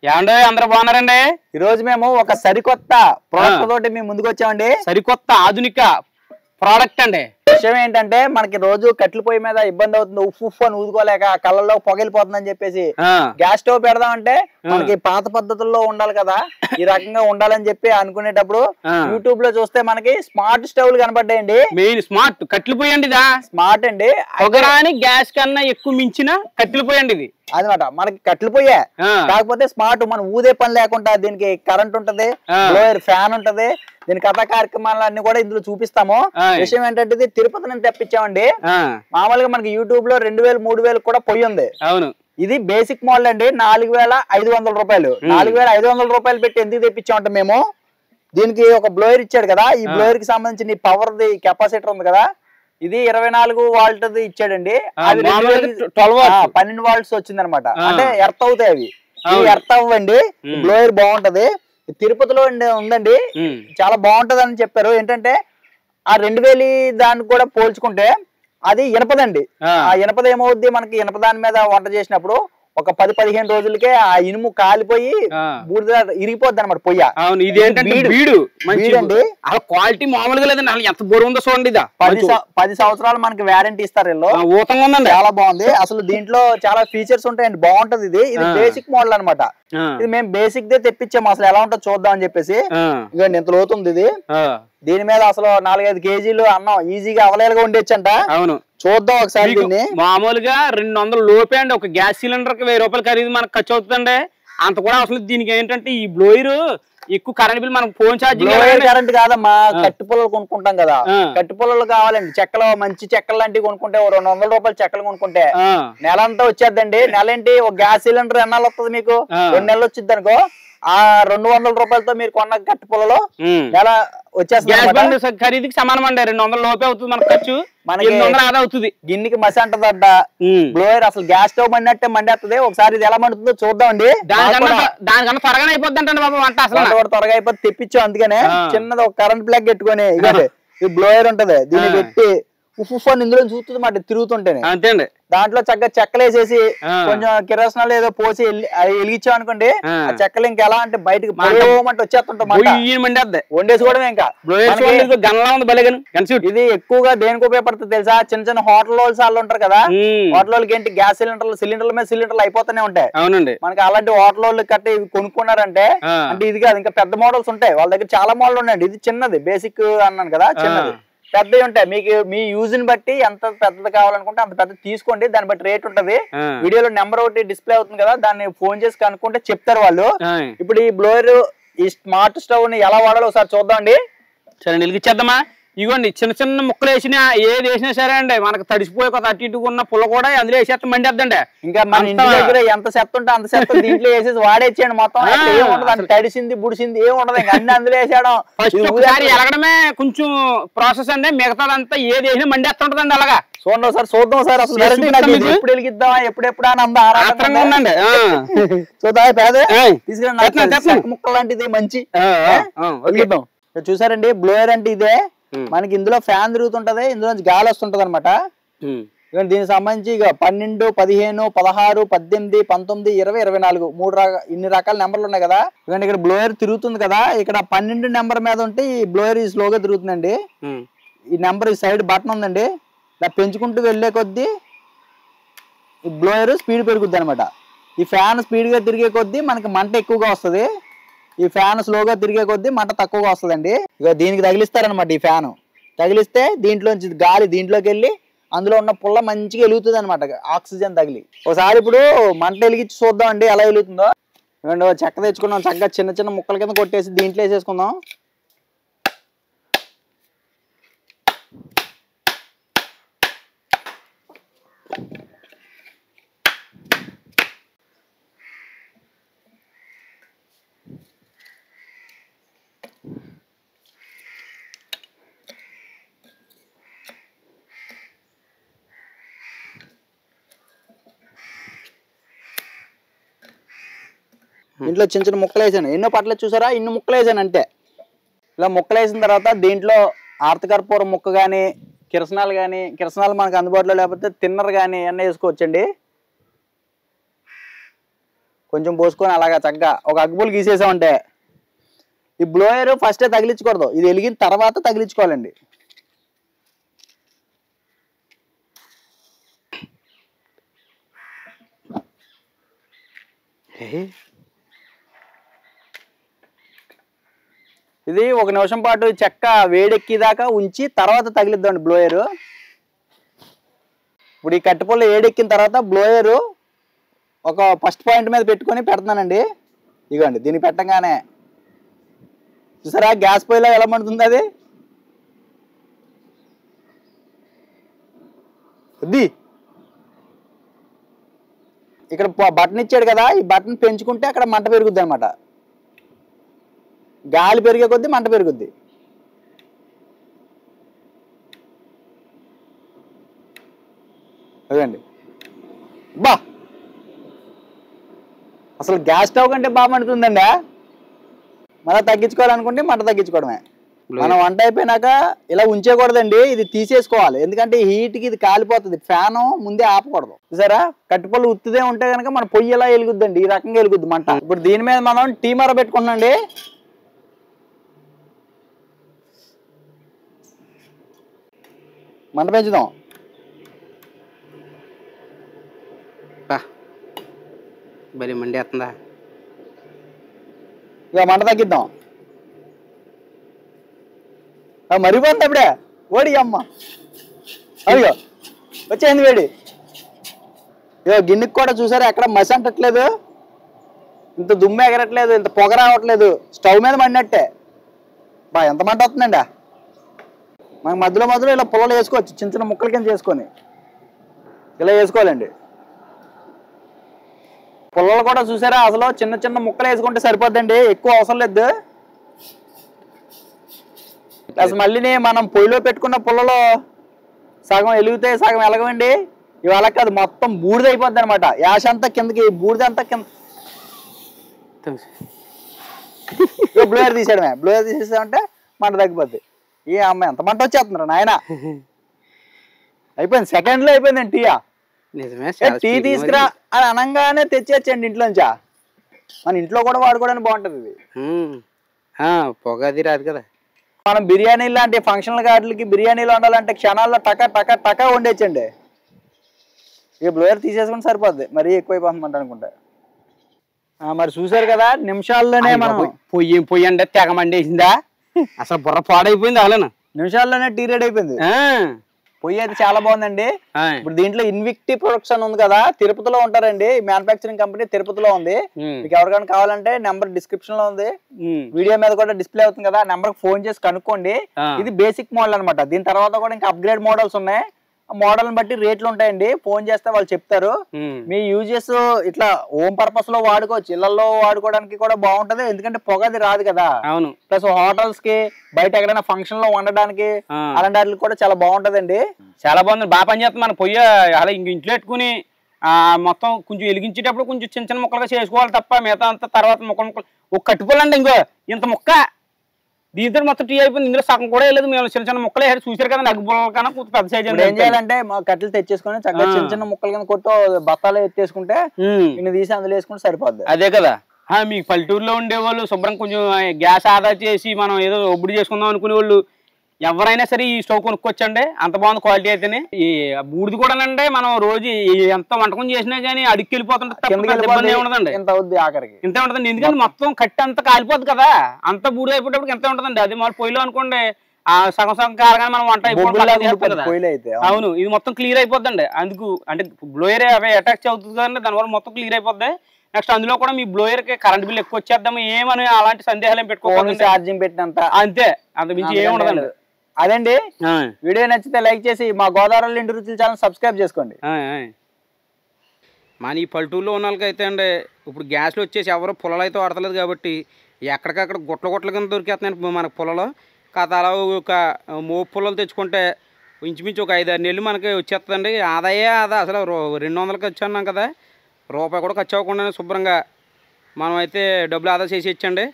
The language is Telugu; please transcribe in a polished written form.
ఏమండి అందరూ బాగున్నారండి? ఈ రోజు మేము ఒక సరికొత్త ప్రోడక్ట్ తోటి మేము ముందుకు వచ్చామండి. సరికొత్త ఆధునిక ప్రోడక్ట్ అండి. విషయం ఏంటంటే మనకి రోజు కట్టెల పొయ్యి మీద ఇబ్బంది అవుతుంది, ఉప్పు అని ఊదుకోలేక కళ్ళల్లో పొగలిపోతుందని చెప్పేసి గ్యాస్ స్టవ్ పెడదామంటే మనకి పాత పద్ధతుల్లో ఉండాలి కదా, ఈ రకంగా ఉండాలని చెప్పి అనుకునేటప్పుడు యూట్యూబ్ లో చూస్తే మనకి స్మార్ట్ స్టవ్లు కనపడ్డాయండి. మెయిన్ స్మార్ట్ కట్టెల పొయ్యి అండి. స్మార్ట్ అండి, పొగరాని గ్యాస్ కన్నా ఎక్కువ మించిన కట్టెల పొయ్యి అండి ఇది. అదనమాట మనకి కట్టెలు పోయే, కాకపోతే స్మార్ట్, మనం ఊదే పని లేకుండా దీనికి కరెంట్ ఉంటది, బ్లోయర్ ఫ్యాన్ ఉంటది, దీని కథా కార్యక్రమాలన్నీ కూడా ఇందులో చూపిస్తాము. విషయం ఏంటంటే ఇది తిరుపతి నుంచి తెప్పించామండి. మామూలుగా మనకి యూట్యూబ్ లో 2000 3000 కూడా పొయ్యి ఉంది. అవును, ఇది బేసిక్ మోడల్ అండి. 4500 రూపాయలు. 4500 రూపాయలు పెట్టి ఎందుకు తెప్పించామంటే మేము దీనికి ఒక బ్లోయర్ ఇచ్చాడు కదా, ఈ బ్లోయర్ కి సంబంధించిన పవర్ ది కెపాసిటర్ ఉంది కదా, ఇది 24 వాల్ట్ది ఇచ్చాడండి. అది 12 వాల్ట్స్ వచ్చింది అనమాట. అంటే ఎర్త్ అవుతాయి అవి, ఎర్త్ అవ్వండి. బ్లోయర్ బాగుంటది, తిరుపతిలో ఉందండి, చాలా బాగుంటది అని చెప్పారు. ఏంటంటే ఆ 2000 దాన్ని కూడా పోల్చుకుంటే అది ఇనపదండి. ఆ ఇనపద ఏమవుద్ది, మనకి ఇనప దాని మీద వంట చేసినప్పుడు ఒక 10-15 రోజులకే ఆ ఇనుము కాలిపోయి బూడిద ఇరిగిపోద్ది అనమాట పొయ్య. అవును, ఇది ఏంటంటే బీడండి. క్వాలిటీ మామూలుగా లేదండి, ఎంత బరువు ఉందో చూడండి. 10 సంవత్సరాలు మనకి వ్యారంటీ ఇస్తారు వీళ్ళు. చాలా బాగుంది. అసలు దీంట్లో చాలా ఫీచర్స్ ఉంటాయండి, బాగుంటది. ఇది బేసిక్ మోడల్ అనమాట. ఇది మేము బేసిక్ దే తెప్పించాము, అసలు ఎలా ఉంటుందో చూద్దాం అని చెప్పేసి. ఇదిగోండి ఎంత లోతుంది ఇది. దీని మీద అసలు 4-5 కేజీలు అన్నం ఈజీగా అవలేలుగా ఉండొచ్చంట. అవును, చూద్దాం ఒకసారి. దీన్ని మామూలుగా 200 లోపే అండి, ఒక గ్యాస్ సిలిండర్ కి 1000 రూపాయలు ఖరీదు మనకు ఖర్చు అవుతుందండి. అంత కూడా అసలు దీనికి ఏంటంటే ఈ బ్లోయర్ ఎక్కువ కరెంట్ బిల్, మనకు ఫోన్ ఛార్జింగ్ కరెంట్ కాదమ్మా, కట్టి పుల్లలు కొనుక్కుంటాం కదా, కట్టి పుల్లలు కావాలండి. చెక్కలు, మంచి చెక్కలు లాంటివి కొనుక్కుంటే 200 రూపాయలు చెక్కలు కొనుక్కుంటే నెల అంతా వచ్చేద్దండి. నెల ఏంటి, ఒక గ్యాస్ సిలిండర్ ఎన్నాళ్ళు వస్తుంది మీకు, 2 నెలలు వచ్చింది అనుకో. ఆ 200 రూపాయలతో మీరు కొన్న కట్టి పుల్లలో నెల వచ్చేస్తుంది. ఖరీదుకి సమానం అండి, 200 లోపే అవుతుంది మనకు ఖర్చు. మనకి ఆదా అవుతుంది. గిన్నెకి మసి అంటదంట బ్లోయర్. అసలు గ్యాస్ స్టవ్ మండినట్టే మండేస్తుంది. ఒకసారి ఇది ఎలా మండుతుందో చూద్దామండి. దానికన్నా త్వరగా అయిపోద్ది అంటే బాబు వంట, అసలు త్వరగా అయిపోతే తెప్పించాం. అందుకనే చిన్నది ఒక కరెంట్ ప్లగ్ పెట్టుకొని ఇదే ఈ బ్లోయర్ ఉంటది, దీన్ని పెట్టి ఉఫ్ అని ఇందులో చూస్తుంది మాట తిరుగుతుంటేనే. అంతే అండి. దాంట్లో చక్కగా చెక్కలు వేసేసి కొంచెం కిరోసినాలు ఏదో పోసి వెలిగించాం అనుకోండి, ఆ చెక్కలు ఇంకా ఎలా అంటే బయటకు వచ్చేస్తుంటాం, వండేసి కూడా. ఇంకా ఇది ఎక్కువగా దేనికి ఉపయోగపడుతుంది తెలుసా, చిన్న చిన్న హోటల్ వాళ్ళు ఉంటారు కదా, హోటల్ వాళ్ళకి ఏంటి గ్యాస్ సిలిండర్ల మీద సిలిండర్లు అయిపోతూనే ఉంటాయి. అవునండి, మనకి అలాంటి హోటల్ వాళ్ళు కట్టి కొనుక్కున్నారంటే అంటే ఇది కాదు, ఇంకా పెద్ద మోడల్స్ ఉంటాయి వాళ్ళ దగ్గర, చాలా మోడల్ ఉన్నాయండి. ఇది చిన్నది బేసిక్ అన్నాను కదా, చిన్నది. పెద్దవి ఉంటాయి, మీకు మీ యూజ్ ని బట్టి ఎంత పెద్దది కావాలనుకుంటే అంత పెద్దది తీసుకోండి, దాన్ని బట్టి రేట్ ఉంటది. వీడియోలో నెంబర్ ఒకటి డిస్ప్లే అవుతుంది కదా, దాన్ని ఫోన్ చేసి కనుక్కుంటే చెప్తారు వాళ్ళు. ఇప్పుడు ఈ బ్లోయర్, ఈ స్మార్ట్ స్టవ్ ని ఎలా వాడాలో ఒకసారి చూద్దామండి. సరే వెలిగిచ్చేద్దామా. ఇవ్వండి, చిన్న చిన్న ముక్కలు వేసినా ఏది వేసినా సరే అండి, మనకు తడిసిపోయి ఒక అటు ఇటు ఉన్న పుల్ల కూడా అందులో వేసేస్తే మండేద్దండి. ఇంకా మన ఇంటి దగ్గర ఎంత చెత్త ఉంటే అంత చెత్త దీంట్లో వేసేసి వాడేసేయండి. మొత్తం ఏముండదు, తడిసింది బుడిసింది ఏమి ఉండదు, ఇంకా అన్ని అందులో వేసేయడం. ఎలగడమే కొంచెం ప్రాసెస్ అండి, మిగతాదంతా ఏది వేసినా మండేస్తుంటదండి. అలాగా చూడండి సార్, చూద్దాం సార్. అసలు ఎప్పుడు వెలిగిద్దామా ఎప్పుడెప్పుడు అని అంత ఆరాటంగా ఉందండి. చూద్దాం పేద తీసుకురండి, ముక్కలు లాంటిది మంచి వెలిగిద్దాం. చూసారండి, బ్లోయర్ అంటే ఇదే. మనకి ఇందులో ఫ్యాన్ తిరుగుతుంటది, ఇందులో గాలి వస్తుంటది అనమాట. దీనికి సంబంధించి 12, 15, 16, 18, 19, 20, 24 ఇన్ని రకాల నెంబర్లు ఉన్నాయి కదా. ఇవన్నీ ఇక్కడ బ్లోయర్ తిరుగుతుంది కదా, ఇక్కడ 12 నెంబర్ మీద ఉంటే ఈ బ్లోయర్ స్లోగా తిరుగుతుందండి. ఈ నెంబర్ ఈ సైడ్ బటన్ ఉందండి, ఇలా పెంచుకుంటూ వెళ్లే కొద్దీ ఈ బ్లోయర్ స్పీడ్ పెరుగుద్ది అనమాట. ఈ ఫ్యాన్ స్పీడ్ గా తిరిగే కొద్దీ మనకి మంట ఎక్కువగా వస్తుంది, ఈ ఫ్యాన్ స్లోగా తిరిగే కొద్దీ మంట తక్కువగా వస్తుందండి. ఇక దీనికి తగిలిస్తారనమాట. ఈ ఫ్యాన్ తగిలిస్తే దీంట్లోంచి గాలి దీంట్లోకి వెళ్ళి అందులో ఉన్న పుల్ల మంచిగా వెలుగుతుంది అనమాట, ఆక్సిజన్ తగిలి. ఒకసారి ఇప్పుడు మంట వెలిగించి చూద్దాం అండి ఎలా వెలుగుతుందో. చెక్క తెచ్చుకున్నాం, చక్కగా చిన్న చిన్న ముక్కల కింద కొట్టేసి దీంట్లో వేసేసుకుందాం. ఇంట్లో చిన్న చిన్న ముక్కలు వేసాను, ఎన్నో పట్టలేదు చూసారా, ఇన్ని ముక్కలు వేసాను అంతే. ఇలా ముక్కలు వేసిన తర్వాత దీంట్లో ఆర్తకర్పూరం ముక్క కానీ, కిరసనాలు కానీ, కిరసనాలు మనకు అందుబాటులో లేకపోతే తిన్నర్ కానీ అన్నీ వేసుకోవచ్చండి. కొంచెం పోసుకొని అలాగా చక్కగా ఒక అగ్గుపులు గీసేసామంటే ఈ బ్లోయర్ ఫస్టే తగిలించకూడదు, ఇది వెలిగిన తర్వాత తగిలించుకోవాలండి. ఇది 1 నిమిషం పాటు చెక్క వేడెక్కిదాకా ఉంచి తర్వాత తగిలిద్దామండి బ్లోయరు. ఇప్పుడు ఈ కట్టెపుల్ల వేడెక్కిన తర్వాత బ్లోయరు ఒక ఫస్ట్ పాయింట్ మీద పెట్టుకొని పెడుతున్నానండి. ఇదిగోండి, దీన్ని పెట్టగానే చూసారా గ్యాస్ పొయ్యిలో ఎలా మండుతుంది అది. వద్ది ఇక్కడ బటన్ ఇచ్చాడు కదా, ఈ బటన్ పెంచుకుంటే అక్కడ మంట పెరుగుద్ది అనమాట. గాలి పెరిగే కొద్దీ మంట పెరుగుద్ది. అదండి బా, అసలు గ్యాస్ స్టవ్ కంటే బాగా మండుతుందండి. మళ్ళీ తగ్గించుకోవాలనుకుంటే మంట తగ్గించుకోవడమే. మనం వంట అయిపోయినాక ఇలా ఉంచేయకూడదండి, ఇది తీసేసుకోవాలి. ఎందుకంటే హీట్కి ఇది కాలిపోతుంది, ఫ్యాను ముందే ఆపకూడదు. చూసారా కట్టుపళ్ళు ఉత్తుదే ఉంటే కనుక మన పొయ్యి ఎలా వెలుగుద్దండి, ఈ రకంగా వెలుగుద్ది మంట. ఇప్పుడు దీని మీద మనం టీ మర పెట్టుకున్నాండి. మంట పెంచుదాం. బలి మండి వేస్తుందా. ఇక మంట తగ్గిద్దాం. మరిపోతుంది అప్పుడే ఓడి అమ్మ. అయ్యో వచ్చేసింది వేడి. ఇగో గిన్నెకి కూడా చూసారా ఎక్కడ మసి అంటట్లేదు, ఇంత దుమ్ము ఎగరట్లేదు, ఇంత పొగ రావట్లేదు. స్టవ్ మీద మండినట్టే. బా ఎంత మంట వస్తుందండి. మనకి మధ్యలో మధ్యలో ఇలా పుల్లలు వేసుకోవచ్చు, చిన్న చిన్న ముక్కల కింద చేసుకొని ఇలా వేసుకోవాలండి. పుల్లలు కూడా చూసారా అసలు చిన్న చిన్న ముక్కలు వేసుకుంటే సరిపోద్దండి, ఎక్కువ అవసరం లేదు. అసలు మళ్ళీ మనం పొయ్యిలో పెట్టుకున్న పుల్లలో సగం వెలుగుతాయి, సగం వెలగవండి. ఇవాళ కాదు మొత్తం బూడిద అయిపోద్ది అనమాట. యాష అంతా కిందకి, బూడిద అంతా కింద. బ్లోయర్ తీసాడమే, బ్లోయర్ తీసేసామంటే మంట తగ్గిపోద్ది. ఏ అమ్మాయి ఎంత మంట వచ్చేస్తున్నారు నాయన. అయిపోయింది, సెకండ్లో అయిపోయిందండి టీయా. టీ తీసుకురా అని అనగానే తెచ్చేచ్చండి ఇంట్లోంచా. మన ఇంట్లో కూడా వాడుకోవడానికి బాగుంటుంది ఇది. పొగ అది రాదు కదా. మనం బిర్యానీ లాంటి ఫంక్షన్ల గాట్లకి బిర్యానీలు వండాలంటే క్షణాల్లో టక టక టక వండేచ్చండి. ఇక బ్లోయర్ తీసేసుకుంటే సరిపోద్ది, మరీ ఎక్కువైపోతుందంట అనుకుంటా. మరి చూసారు కదా నిమిషాల్లోనే మనం పొయ్యి అంటే తెగ మండేసిందా. అసలు బుర్ర పాడైపోయింది. అలానా నిమిషాల్లోనే టీ రెడీ అయిపోయింది. పొయ్యి అయితే చాలా బాగుందండి. ఇప్పుడు దీంట్లో ఇన్విక్టి ప్రొడక్షన్ ఉంది కదా, తిరుపతిలో ఉంటారండి. మ్యానుఫాక్చరింగ్ కంపెనీ తిరుపతిలో ఉంది. మీకు ఎవరికైనా కావాలంటే నెంబర్ డిస్క్రిప్షన్ లో ఉంది, వీడియో మీద కూడా డిస్ప్లే అవుతుంది కదా, నెంబర్ ఫోన్ చేసి కనుక్కోండి. ఇది బేసిక్ మోడల్ అనమాట. దీని తర్వాత కూడా ఇంకా అప్గ్రేడ్ మోడల్స్ ఉన్నాయి. మోడల్ బట్టి రేట్లు ఉంటాయండి. ఫోన్ చేస్తే వాళ్ళు చెప్తారు. మీ యూజెస్ ఇట్లా హోమ్ పర్పస్ లో వాడుకోవచ్చు, ఇళ్లలో వాడుకోవడానికి కూడా బాగుంటది. ఎందుకంటే పొగది రాదు కదా. అవును. ప్లస్ హోటల్స్ కి బయట ఎక్కడైనా ఫంక్షన్ లో వండడానికి అలాంటి వాటికి కూడా చాలా బాగుంటదండి. చాలా బాగుంది, బాగా పని చేస్తుంది. మన పొయ్యి అలా ఇంట్లో పెట్టుకుని మొత్తం కొంచెం వెలిగించేటప్పుడు కొంచెం చిన్న చిన్న ముక్కలుగా చేసుకోవాలి తప్ప మిగతా అంతా తర్వాత ముక్కలు ఒక కట్టుకోవాలండి. ఇంకో ఇంత ముక్క దీంతో మొత్తం టీ అయిపోయింది. ఇందులో సగం కూడా లేదు, మేము చిన్న చిన్న ముక్కలు వేసి చూసారు కదా. నగ్గు పుల్లల కన్నా కొంచెం పెద్ద సైజ్. ఏం చేయాలంటే మా కట్టెలు తెచ్చేసుకొని చక్కగా చిన్న చిన్న ముక్కలు కింద కొట్టు బత్తాలు ఎత్తేసుకుంటే ఇన్ని తీసి అందులో వేసుకుంటే సరిపోద్ది. అదే కదా. మీకు పల్లెటూరులో ఉండేవాళ్ళు శుభ్రం కొంచెం గ్యాస్ ఆదా చేసి మనం ఏదో ఒబ్బడి చేసుకుందాం అనుకునే వాళ్ళు ఎవరైనా సరే ఈ స్టవ్ కొనుక్కోవచ్చండి. అంత బాగుంది క్వాలిటీ అయితేనే. ఈ బూడిది కూడానంటే మనం రోజు ఎంత వంటకం చేసినా కానీ అడుక్కి వెళ్ళిపోతుంటే ఇబ్బంది ఉండదండి. ఇంత అవుద్ది ఆఖరికి, ఇంత ఉంటుందండి. ఎందుకంటే మొత్తం కట్టి అంత కాలిపోద్ది కదా, అంత బూడిద అయిపోయేటప్పుడు ఎంత ఉంటుందండి. అది మన పొయ్యిలో అనుకోండి ఆ సగం సగం కారగానే మనం వంట అయిపోతుంది. అవును, ఇది మొత్తం క్లియర్ అయిపోద్దండి. అందుకు అంటే బ్లోయర్ అటాచ్ అవుతుంది కదండి, దానివల్ల మొత్తం క్లియర్ అయిపోద్ది. నెక్స్ట్ అందులో కూడా మీ బ్లోయర్ కి కరెంట్ బిల్ ఎక్కువ వచ్చేద్దాం ఏమని అలాంటి సందేహాలు ఏం పెట్టుకోవాలి. ఛార్జింగ్ పెట్టినంత అంతే, అంత మించి ఏమి ఉండదండి. అదండి, వీడియో నచ్చితే లైక్ చేసి మా గోదావరి ఇంటి రుచుల ఛానల్ సబ్స్క్రైబ్ చేసుకోండి. మన ఈ పల్లెటూరులో ఉన్న వాళ్ళకైతే అండి ఇప్పుడు గ్యాస్లు వచ్చేసి ఎవరో పొలాలు అయితే వాడతలేదు కాబట్టి ఎక్కడికక్కడ గుట్ల కింద దొరికేస్తున్నాయి మనకు పొలాలు. కాదు అలా ఒక మోపు పొలాలు తెచ్చుకుంటే ఇంచుమించు ఒక 5-6 నెలలు మనకి వచ్చేస్తుందండి. ఆదా అసలు 200 ఖర్చు అన్నాం కదా, రూపాయి కూడా ఖర్చు అవ్వకుండానే శుభ్రంగా మనం అయితే డబ్బులు ఆదా చేసి ఇచ్చండి.